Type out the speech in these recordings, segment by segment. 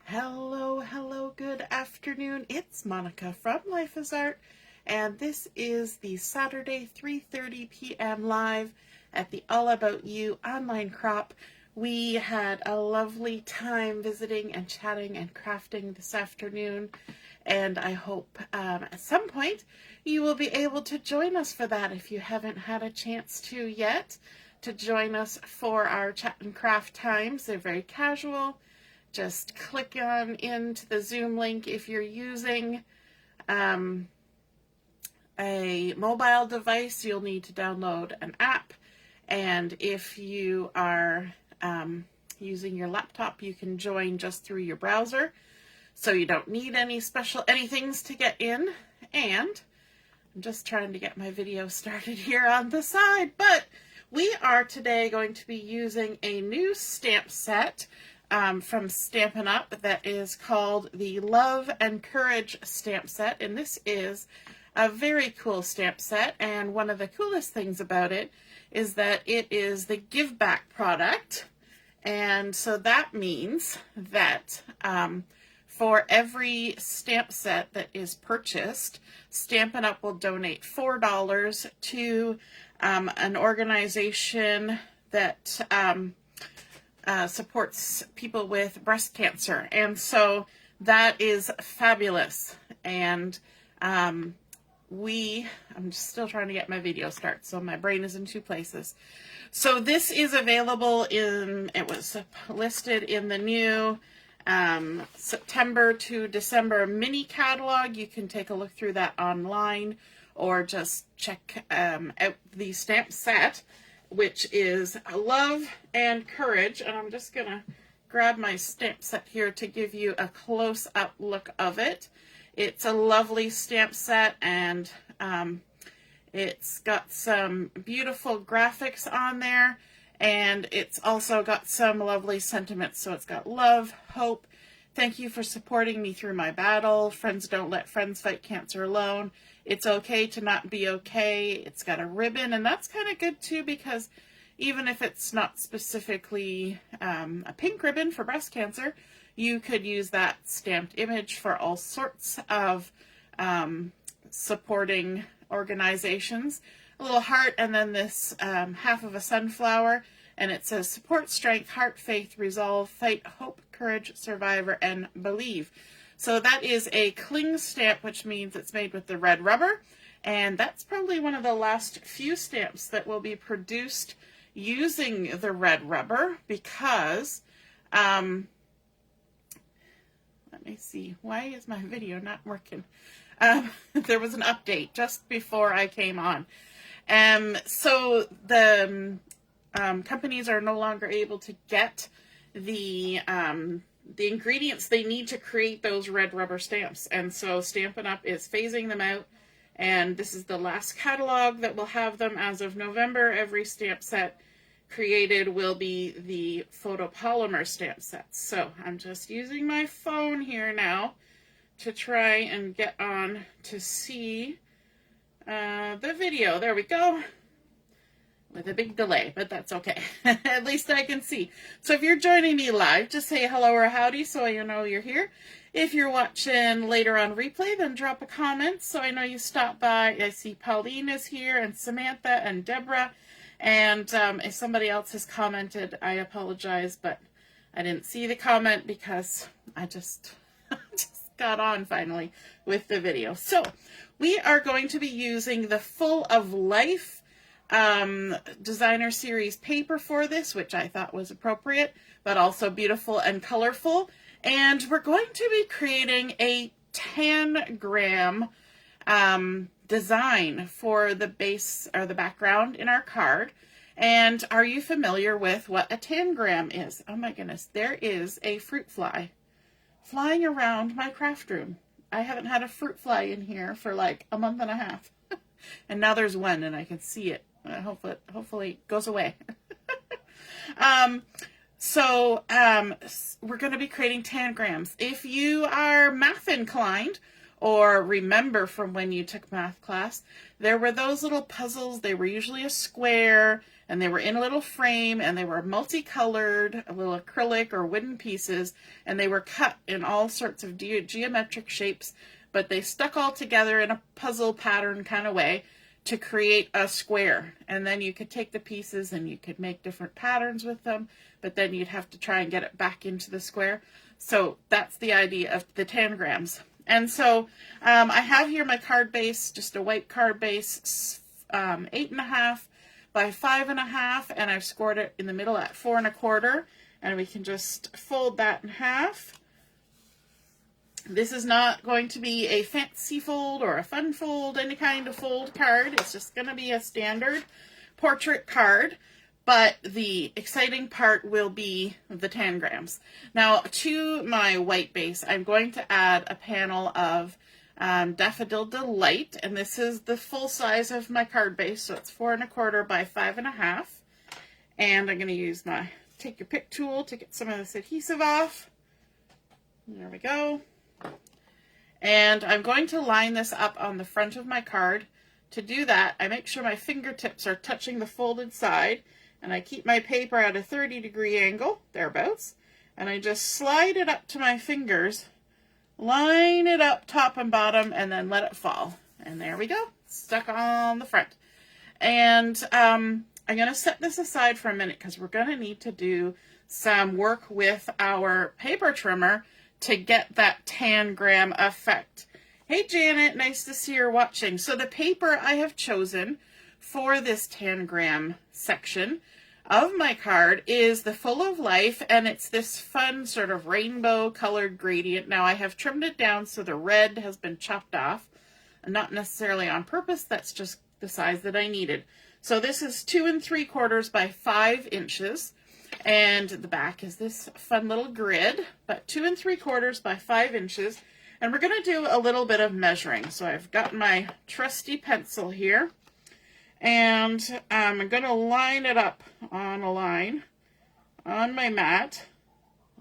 Hello, hello, good afternoon. It's Monica from Life is Art, and this is the Saturday 3:30 p.m. live at the All About You online crop. We had a lovely time visiting and chatting and crafting this afternoon, and I hope at some point you will be able to join us for that if you haven't had a chance to yet, to join us for our chat and craft times. They're very casual. Just click on into the Zoom link if you're using a mobile device. You'll need to download an app, and if you are using your laptop, you can join just through your browser, so you don't need any special anythings to get in. And I'm just trying to get my video started here on the side, but we are today going to be using a new stamp set from Stampin' Up! That is called the Love and Courage stamp set, and this is a very cool stamp set, and one of the coolest things about it is that it is the give back product, and so that means that for every stamp set that is purchased, Stampin' Up! Will donate $4 to an organization that supports people with breast cancer, and so that is fabulous. And I'm still trying to get my video started, so my brain is in two places. So this is available it was listed in the new September to December mini catalog. You can take a look through that online, or just check out the stamp set, which is Love and Courage. And I'm just going to grab my stamp set here to give you a close-up look of it. It's a lovely stamp set, and it's got some beautiful graphics on there, and it's also got some lovely sentiments. So it's got love, hope, thank you for supporting me through my battle, friends don't let friends fight cancer alone, it's okay to not be okay. It's got a ribbon, and that's kind of good too, because even if it's not specifically a pink ribbon for breast cancer, you could use that stamped image for all sorts of supporting organizations. A little heart, and then this half of a sunflower, and it says support, strength, heart, faith, resolve, fight, hope, courage, survivor, and believe. So that is a cling stamp, which means it's made with the red rubber, and that's probably one of the last few stamps that will be produced using the red rubber, because let me see, why is my video not working? There was an update just before I came on. So the companies are no longer able to get the ingredients they need to create those red rubber stamps, and so Stampin' Up! Is phasing them out, and this is the last catalog that will have them as of November. Every stamp set created will be the photopolymer stamp sets. So I'm just using my phone here now to try and get on to see the video. There we go. With a big delay, but that's okay. At least I can see. So if you're joining me live, just say hello or howdy so I know you're here. If you're watching later on replay, then drop a comment so I know you stopped by. I see Pauline is here, and Samantha, and Deborah. And if somebody else has commented, I apologize, but I didn't see the comment because I just got on finally with the video. So we are going to be using the Full of Life designer series paper for this, which I thought was appropriate, but also beautiful and colorful. And we're going to be creating a tangram design for the base or the background in our card. And are you familiar with what a tangram is? Oh my goodness, there is a fruit fly flying around my craft room. I haven't had a fruit fly in here for like a month and a half. And now there's one, and I can see it. Hopefully it goes away. So we're going to be creating tangrams. If you are math inclined, or remember from when you took math class, there were those little puzzles. They were usually a square. and they were in a little frame, and they were multicolored, a little acrylic or wooden pieces, and they were cut in all sorts of geometric shapes, but they stuck all together in a puzzle pattern kind of way to create a square. And then you could take the pieces and you could make different patterns with them, but then you'd have to try and get it back into the square. So that's the idea of the Tangrams. And so I have here my card base, just a white card base, 8.5 by 5.5, and I've scored it in the middle at 4 1/4, and we can just fold that in half. This is not going to be a fancy fold or a fun fold, any kind of fold card. It's just going to be a standard portrait card, but the exciting part will be the Tangrams. Now, to my white base, I'm going to add a panel of Daffodil Delight, and this is the full size of my card base, so it's 4 1/4 by 5.5. And I'm going to use my take your pick tool to get some of this adhesive off. There we go. And I'm going to line this up on the front of my card. To do that, I make sure my fingertips are touching the folded side, and I keep my paper at a 30-degree angle, thereabouts, and I just slide it up to my fingers, line it up top and bottom, and then let it fall. And there we go, stuck on the front. And I'm going to set this aside for a minute because we're going to need to do some work with our paper trimmer to get that tangram effect. Hey Janet, nice to see you're watching. So the paper I have chosen for this tangram section of my card is the Full of Life, and it's this fun sort of rainbow colored gradient. Now I have trimmed it down so the red has been chopped off, not necessarily on purpose, that's just the size that I needed. So this is 2 3/4 by 5 inches. And the back is this fun little grid, but 2 3/4 by 5 inches. And we're going to do a little bit of measuring. So I've got my trusty pencil here, and I'm going to line it up on a line on my mat,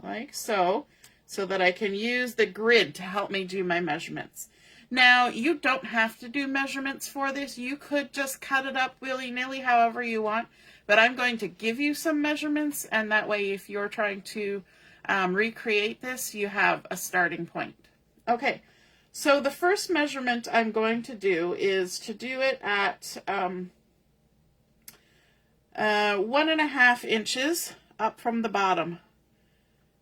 like so, so that I can use the grid to help me do my measurements. Now, you don't have to do measurements for this. You could just cut it up willy-nilly however you want. But I'm going to give you some measurements, and that way if you're trying to recreate this, you have a starting point. Okay, so the first measurement I'm going to do is to do it at 1.5 inches up from the bottom.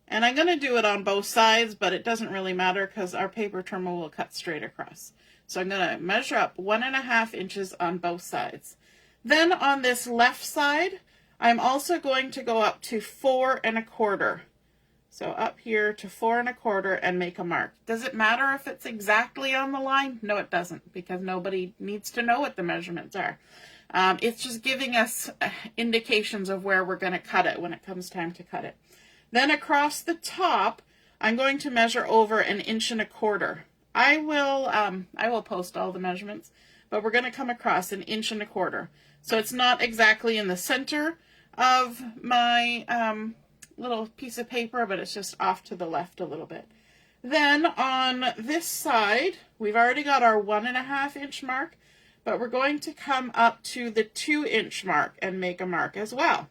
And I'm going to do it on both sides, but it doesn't really matter because our paper trimmer will cut straight across. So I'm going to measure up 1.5 inches on both sides. Then on this left side, I'm also going to go up to 4 1/4. So up here to 4 1/4 and make a mark. Does it matter if it's exactly on the line? No, it doesn't, because nobody needs to know what the measurements are. It's just giving us indications of where we're going to cut it when it comes time to cut it. Then across the top, I'm going to measure over 1 1/4 inches. I will post all the measurements, but we're going to come across 1 1/4 inches. So it's not exactly in the center of my little piece of paper, but it's just off to the left a little bit. Then on this side, we've already got our 1.5 inch mark, but we're going to come up to the 2 inch mark and make a mark as well.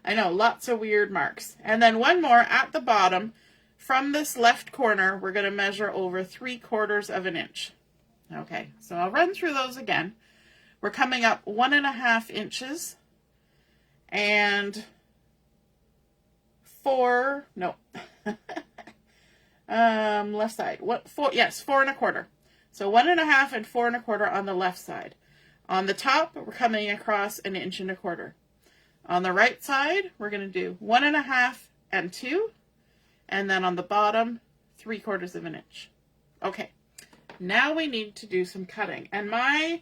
I know, lots of weird marks. And then one more at the bottom. From this left corner, we're going to measure over 3/4 inch. Okay, so I'll run through those again. We're coming up 1.5 inches and 4, no, left side, 4 1/4. So 1.5 and 4 1/4 on the left side. On the top, we're coming across 1 1/4 inch. On the right side, we're going to do 1.5 and 2, and then on the bottom, 3/4 inch. Okay, now we need to do some cutting, and my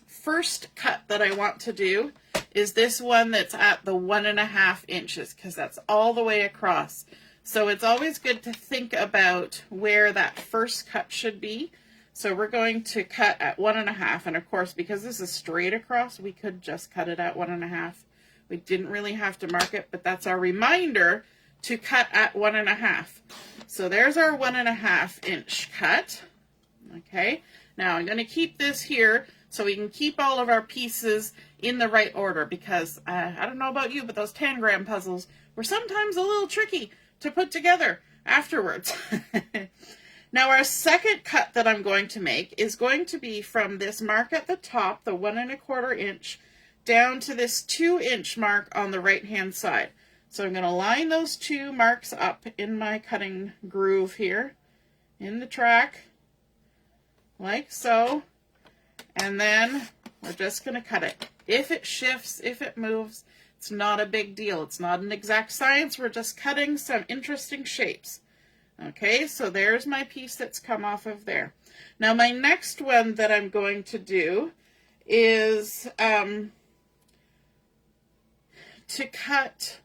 first cut that I want to do is this one that's at the 1.5 inches, because that's all the way across. So it's always good to think about where that first cut should be. So we're going to cut at 1.5, and of course, because this is straight across, we could just cut it at 1.5. We didn't really have to mark it, but that's our reminder to cut at 1.5. So there's our 1.5 inch cut. Okay, now I'm going to keep this here so we can keep all of our pieces in the right order, because I don't know about you, but those Tangram puzzles were sometimes a little tricky to put together afterwards. Now our second cut that I'm going to make is going to be from this mark at the top, the 1 1/4 inch, down to this 2-inch mark on the right hand side. So I'm going to line those two marks up in my cutting groove here in the track, like so, and then we're just going to cut it. If it shifts, if it moves, it's not a big deal. It's not an exact science. We're just cutting some interesting shapes. Okay, so there's my piece that's come off of there. Now my next one that I'm going to do is to cut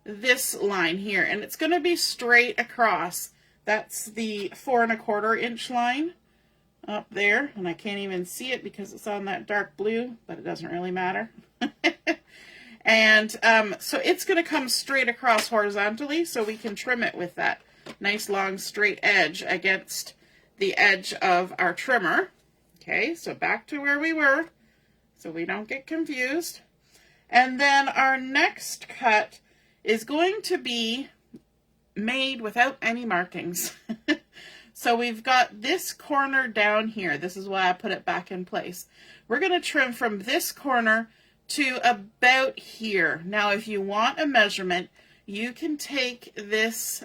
this line here, and it's going to be straight across. That's the 4 1/4 inch line up there, and I can't even see it because it's on that dark blue, but it doesn't really matter. And so it's going to come straight across horizontally, so we can trim it with that nice long straight edge against the edge of our trimmer. Okay, so back to where we were so we don't get confused. And then our next cut is going to be made without any markings. So we've got this corner down here. This is why I put it back in place. We're going to trim from this corner to about here. Now if you want a measurement, you can take this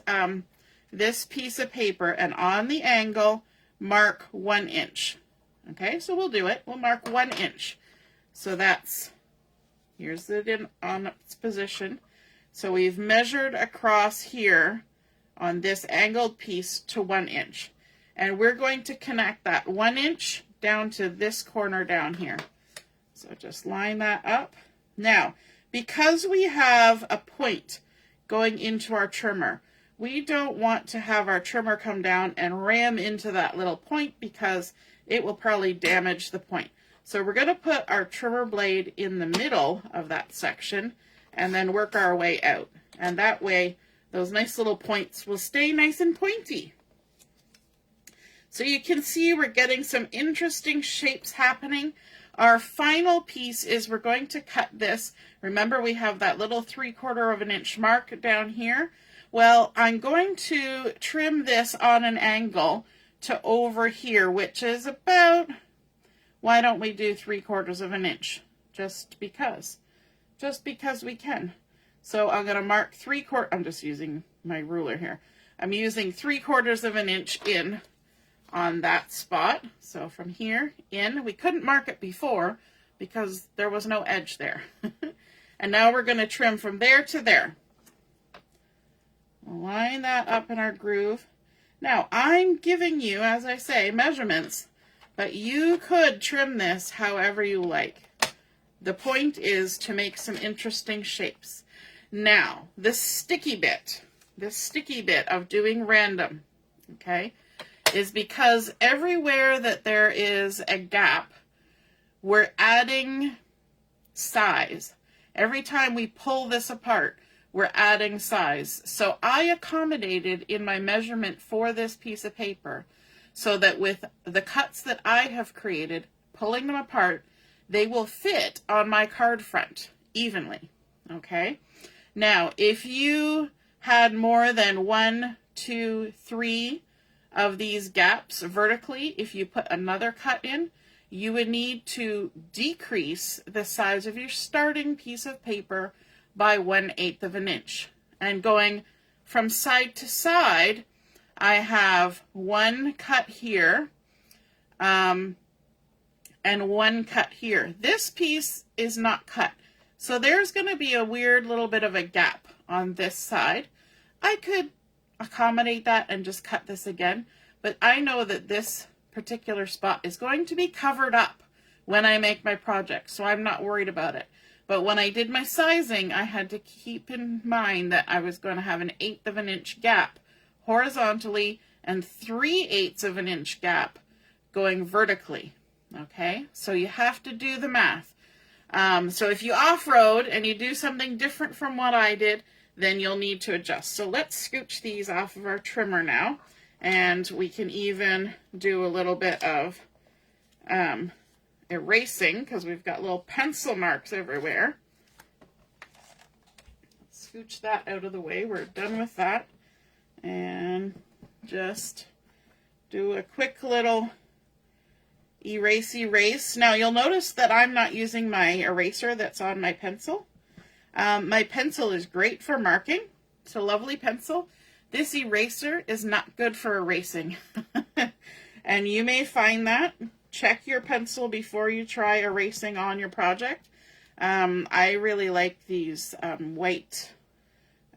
this piece of paper and on the angle mark 1 inch. Okay, so we'll do it. We'll mark 1 inch. So that's, here's it in on its position. So we've measured across here on this angled piece to 1 inch. And we're going to connect that 1 inch down to this corner down here. So just line that up. Now, because we have a point going into our trimmer, we don't want to have our trimmer come down and ram into that little point because it will probably damage the point. So we're going to put our trimmer blade in the middle of that section and then work our way out. And that way, those nice little points will stay nice and pointy. So you can see we're getting some interesting shapes happening. Our final piece is we're going to cut this. Remember, we have that little 3/4 inch mark down here. Well, I'm going to trim this on an angle to over here, which is about, why don't we do 3/4 inch? Just because we can. So I'm going to mark 3/4, I'm just using my ruler here. I'm using 3/4 inch in on that spot. So from here in, we couldn't mark it before because there was no edge there. And now we're going to trim from there to there. Line that up in our groove. Now I'm giving you, as I say, measurements, but you could trim this however you like. The point is to make some interesting shapes. Now, this sticky bit of doing random, okay, is because everywhere that there is a gap, we're adding size. Every time we pull this apart, we're adding size. So I accommodated in my measurement for this piece of paper so that with the cuts that I have created, pulling them apart, they will fit on my card front evenly, okay? Now, if you had more than 1, 2, 3 of these gaps vertically, if you put another cut in, you would need to decrease the size of your starting piece of paper by 1/8 inch. And going from side to side, I have one cut here, and one cut here. This piece is not cut, so there's going to be a weird little bit of a gap on this side. I could accommodate that and just cut this again, but I know that this particular spot is going to be covered up when I make my project, so I'm not worried about it. But when I did my sizing, I had to keep in mind that I was going to have an 1/8 inch gap horizontally and 3/8 inch gap going vertically. Okay, so you have to do the math. So if you off-road and you do something different from what I did, then you'll need to adjust. So let's scooch these off of our trimmer now, and we can even do a little bit of erasing because we've got little pencil marks everywhere. Scooch that out of the way. We're done with that. And just do a quick little erase. Now you'll notice that I'm not using my eraser that's on my pencil. My pencil is great for marking. It's a lovely pencil. This eraser is not good for erasing. And you may find that. Check your pencil before you try erasing on your project. I really like these white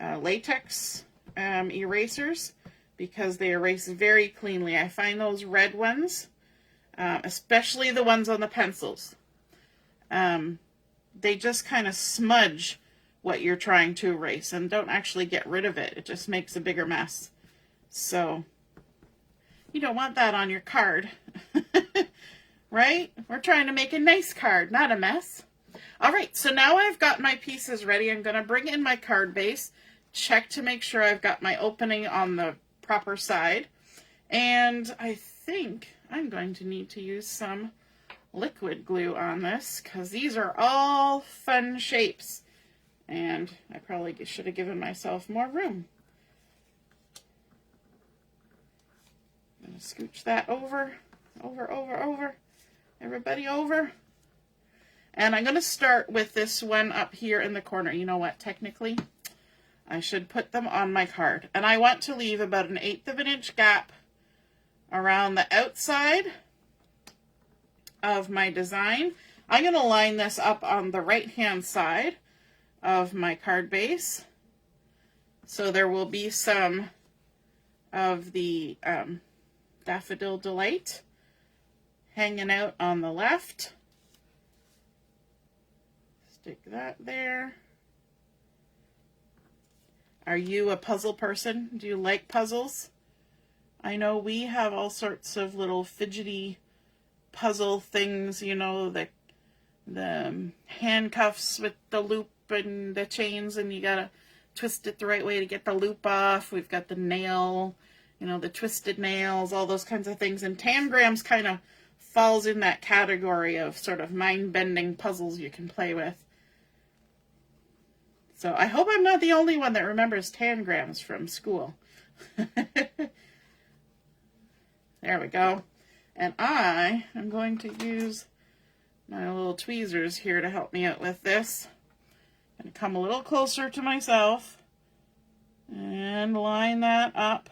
latex erasers because they erase very cleanly. I find those red ones, especially the ones on the pencils, they just kind of smudge what you're trying to erase and don't actually get rid of it. It just makes a bigger mess. So you don't want that on your card. Right? We're trying to make a nice card, not a mess. All right, so now I've got my pieces ready. I'm going to bring in my card base, check to make sure I've got my opening on the proper side. And I think I'm going to need to use some liquid glue on this because these are all fun shapes. And I probably should have given myself more room. I'm going to scooch that over. Everybody over. And I'm going to start with this one up here in the corner. You know what? Technically, I should put them on my card. And I want to leave about 1/8 of an inch gap around the outside of my design. I'm going to line this up on the right-hand side of my card base. So there will be some of the Daffodil Delight hanging out on the left. Stick that there. Are you a puzzle person? Do you like puzzles? I know we have all sorts of little fidgety puzzle things, you know, the handcuffs with the loop and the chains, and you gotta twist it the right way to get the loop off. We've got the nail, you know, the twisted nails, all those kinds of things. And Tangrams kind of falls in that category of sort of mind-bending puzzles you can play with. So I hope I'm not the only one that remembers Tangrams from school. There we go. And I am going to use my little tweezers here to help me out with this. I'm going to come a little closer to myself and line that up.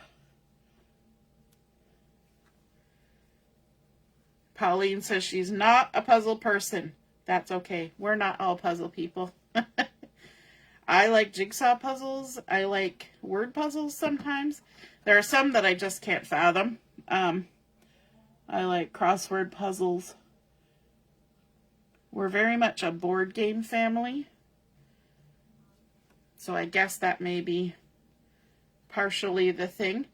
Pauline says she's not a puzzle person. That's okay. We're not all puzzle people. I like jigsaw puzzles. I like word puzzles sometimes. There are some that I just can't fathom. I like crossword puzzles. We're very much a board game family. So I guess that may be partially the thing.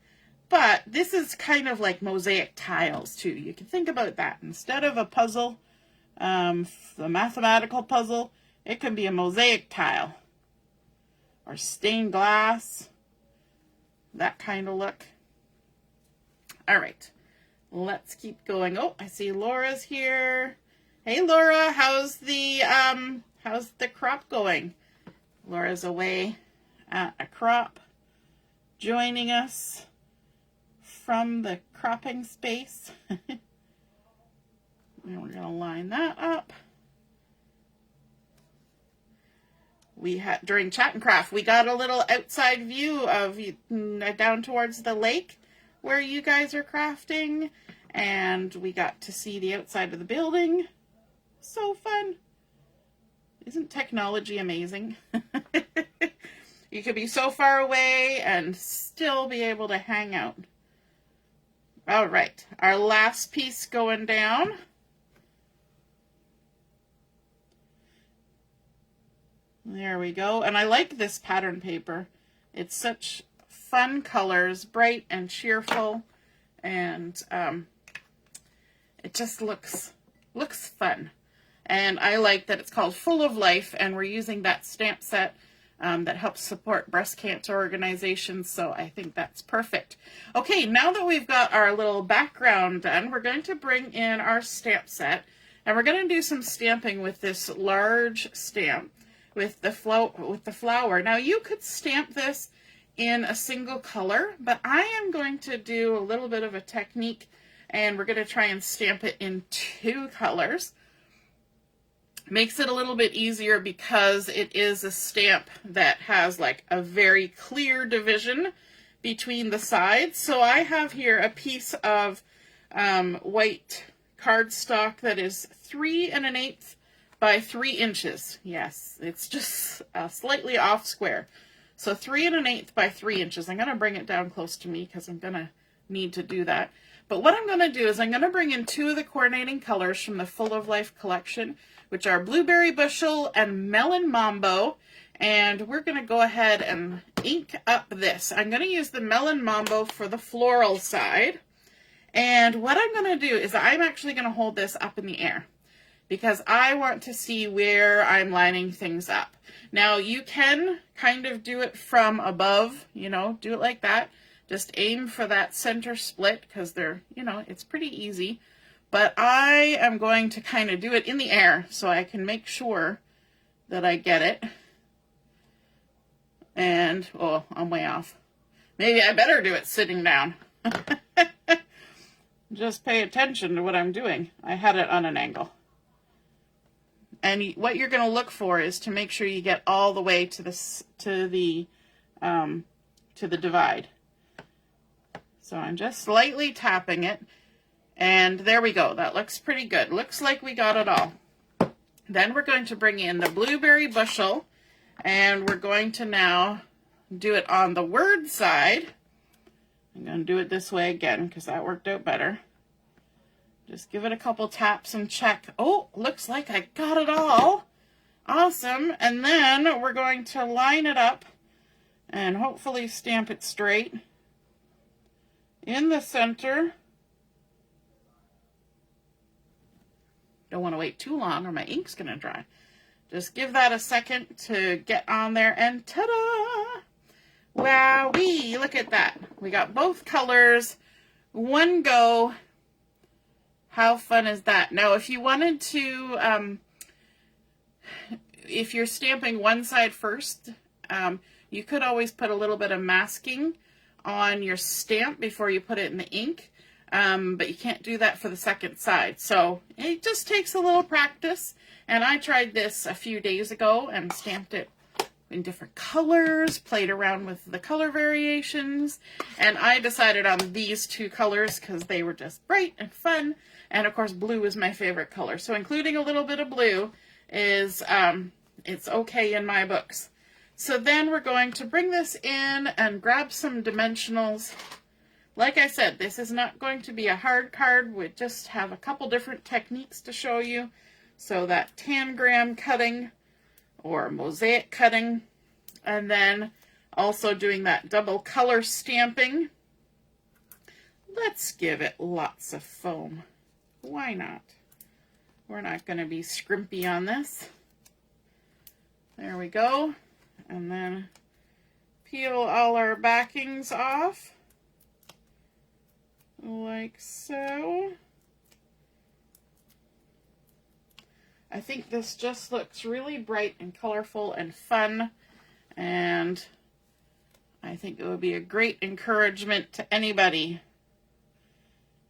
But this is kind of like mosaic tiles too. You can think about that. Instead of a puzzle, the mathematical puzzle, it can be a mosaic tile. Or stained glass. That kind of look. All right. Let's keep going. Oh, I see Laura's here. Hey Laura, how's the crop going? Laura's away at a crop, joining us from the cropping space. And we're going to line that up. We had, during Chat and Craft, we got a little outside view of down towards the lake where you guys are crafting, and we got to see the outside of the building. So fun. Isn't technology amazing? You could be so far away and still be able to hang out. All right, our last piece going down. There we go. And I like this pattern paper. It's such fun colors, bright and cheerful, and it just looks fun. And I like that it's called Full of Life, and we're using that stamp set that helps support breast cancer organizations, so I think that's perfect. Okay, now that we've got our little background done, we're going to bring in our stamp set, And we're going to do some stamping with this large stamp with the flower. Now you could stamp this in a single color, but I am going to do a little bit of a technique, and we're going to try and stamp it in 2 colors. Makes it a little bit easier because it is a stamp that has like a very clear division between the sides. So I have here a piece of white cardstock that is 3 1/8 by 3 inches. Yes, it's just slightly off square. So 3 1/8 by 3 inches. I'm going to bring it down close to me because I'm going to need to do that. But what I'm going to do is I'm going to bring in 2 of the coordinating colors from the Full of Life collection, which are Blueberry Bushel and Melon Mambo. And we're going to go ahead and ink up this. I'm going to use the Melon Mambo for the floral side. And what I'm going to do is I'm actually going to hold this up in the air because I want to see where I'm lining things up. Now you can kind of do it from above, you know, do it like that. Just aim for that center split because they're, you know, it's pretty easy. But I am going to kind of do it in the air so I can make sure that I get it. And, oh, I'm way off. Maybe I better do it sitting down. Just pay attention to what I'm doing. I had it on an angle. And what you're going to look for is to make sure you get all the way to the divide. So I'm just slightly tapping it. And there we go. That looks pretty good. Looks like we got it all. Then we're going to bring in the Blueberry Bushel. And we're going to now do it on the word side. I'm going to do it this way again because that worked out better. Just give it a couple taps and check. Oh, looks like I got it all. Awesome. And then we're going to line it up and hopefully stamp it straight in the center. Don't want to wait too long or my ink's going to dry. Just give that a second to get on there and ta-da! Wowee! Look at that. We got both colors, one go. How fun is that? Now, if you wanted to, if you're stamping one side first, you could always put a little bit of masking on your stamp before you put it in the ink, but you can't do that for the second side. So it just takes a little practice. And I tried this a few days ago and stamped it in different colors, played around with the color variations, and I decided on these 2 colors because they were just bright and fun. And of course, blue is my favorite color. So including a little bit of blue is, it's okay in my books. So then we're going to bring this in and grab some dimensionals. Like I said, this is not going to be a hard card. We just have a couple different techniques to show you. So that tangram cutting or mosaic cutting, and then also doing that double color stamping. Let's give it lots of foam. Why not? We're not going to be scrimpy on this. There we go. And then peel all our backings off like so. I think this just looks really bright and colorful and fun, and I think it would be a great encouragement to anybody.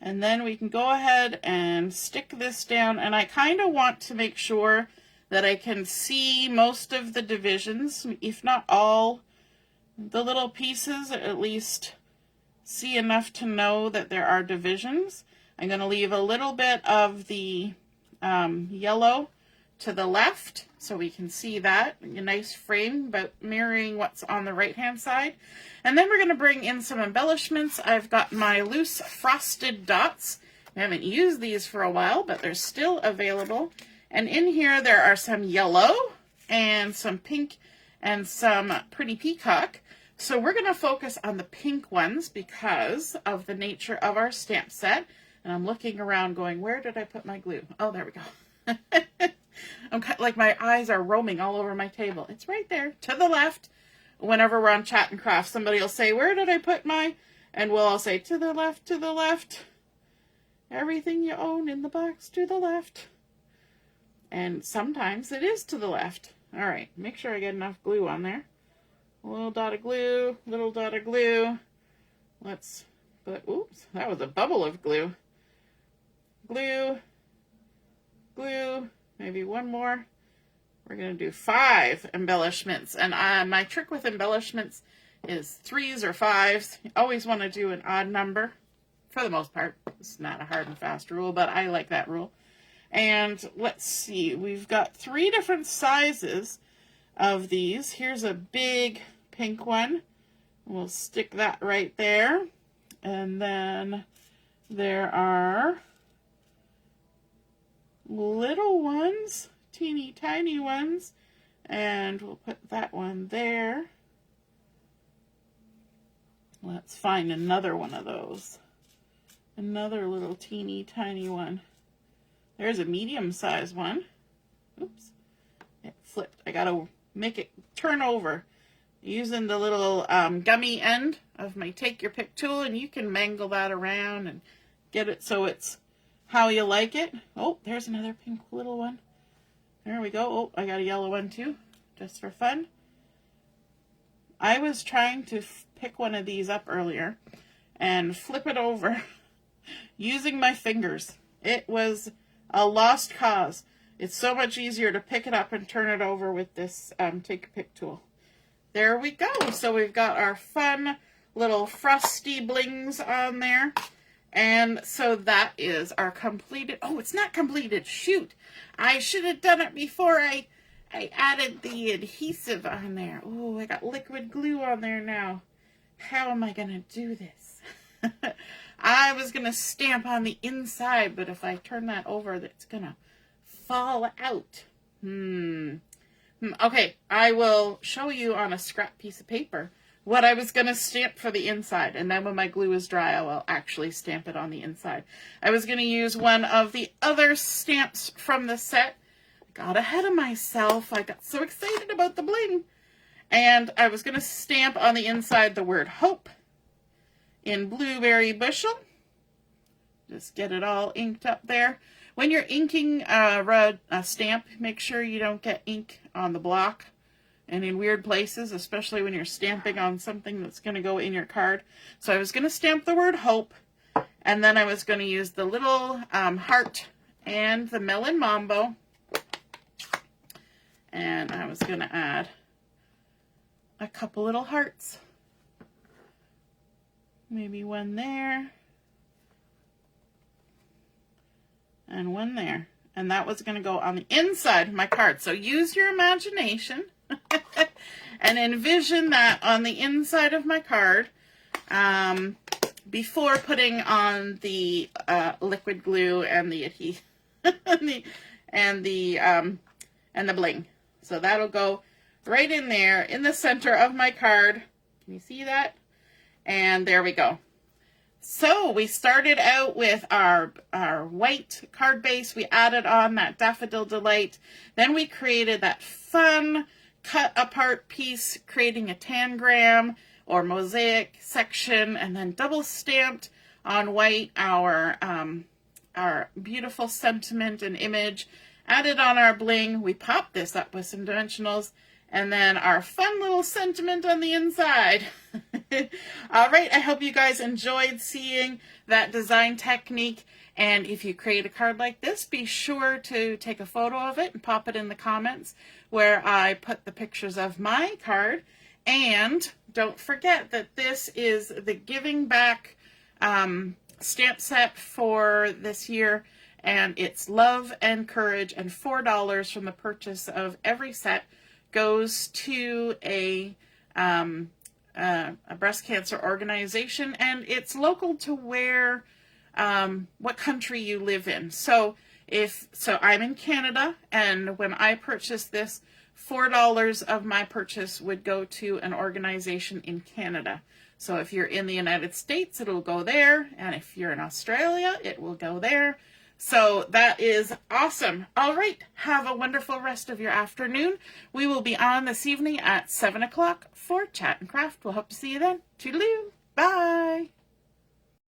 And then we can go ahead and stick this down, and I kind of want to make sure that I can see most of the divisions, if not all the little pieces, at least see enough to know that there are divisions. I'm going to leave a little bit of the yellow to the left so we can see that. A nice frame, but mirroring what's on the right hand side. And then we're going to bring in some embellishments. I've got my loose frosted dots. I haven't used these for a while, but they're still available. And in here there are some yellow and some pink and some pretty peacock. So we're going to focus on the pink ones because of the nature of our stamp set. And I'm looking around going, where did I put my glue? Oh, there we go. I'm like my eyes are roaming all over my table. It's right there to the left. Whenever we're on Chat and Craft, somebody will say, where did I put my? And we'll all say, to the left, to the left. Everything you own in the box to the left. And sometimes it is to the left. All right, make sure I get enough glue on there. A little dot of glue, little dot of glue. Let's put, oops, that was a bubble of glue. Glue, glue, maybe one more. We're going to do 5 embellishments. And my trick with embellishments is 3s or 5s. You always want to do an odd number for the most part. It's not a hard and fast rule, but I like that rule. And let's see, we've got 3 different sizes of these. Here's a big pink one. We'll stick that right there. And then there are little ones, teeny tiny ones, and we'll put that one there. Let's find another one of those. Another little teeny tiny one. There's a medium-sized one. Oops, it flipped. I gotta make it turn over using the little gummy end of my Take Your Pick tool, and you can mangle that around and get it so it's how you like it. Oh, there's another pink little one. There we go. Oh, I got a yellow one too, just for fun. I was trying to pick one of these up earlier and flip it over using my fingers. It was a lost cause. It's so much easier to pick it up and turn it over with this Take Your Pick tool. There we go. So we've got our fun little frosty blings on there. And so that is our completed, oh, it's not completed, shoot. I should have done it before I added the adhesive on there. Oh, I got liquid glue on there now. How am I going to do this? I was going to stamp on the inside, but if I turn that over, it's going to fall out. Okay, I will show you on a scrap piece of paper what I was going to stamp for the inside, and then when my glue is dry, I will actually stamp it on the inside. I was going to use one of the other stamps from the set. I got ahead of myself. I got so excited about the bling. And I was going to stamp on the inside the word hope in Blueberry Bushel. Just get it all inked up there. When you're inking a stamp, make sure you don't get ink on the block and in weird places, especially when you're stamping on something that's going to go in your card. So I was going to stamp the word hope, and then I was going to use the little heart and the Melon Mambo, and I was going to add a couple little hearts. Maybe one there, and one there. And that was going to go on the inside of my card. So use your imagination and envision that on the inside of my card before putting on the liquid glue and the adhesive and the bling. So that'll go right in there in the center of my card. Can you see that? And there we go. So we started out with our white card base. We added on that Daffodil Delight. Then we created that fun cut apart piece, creating a tangram or mosaic section, and then double stamped on white our beautiful sentiment and image. Added on our bling. We popped this up with some dimensionals, and then our fun little sentiment on the inside. All right, I hope you guys enjoyed seeing that design technique. And if you create a card like this, be sure to take a photo of it and pop it in the comments where I put the pictures of my card. And don't forget that this is the Giving Back stamp set for this year. And it's Love and Courage, and $4 from the purchase of every set goes to a breast cancer organization, and it's local to where what country you live in. So I'm in Canada, and when I purchased this, $4 of my purchase would go to an organization in Canada. So if you're in the United States, it'll go there, and if you're in Australia, it will go there. So that is awesome. All right, have a wonderful rest of your afternoon. We will be on this evening at 7 o'clock for Chat and Craft. We'll hope to see you then. Toodaloo. Bye.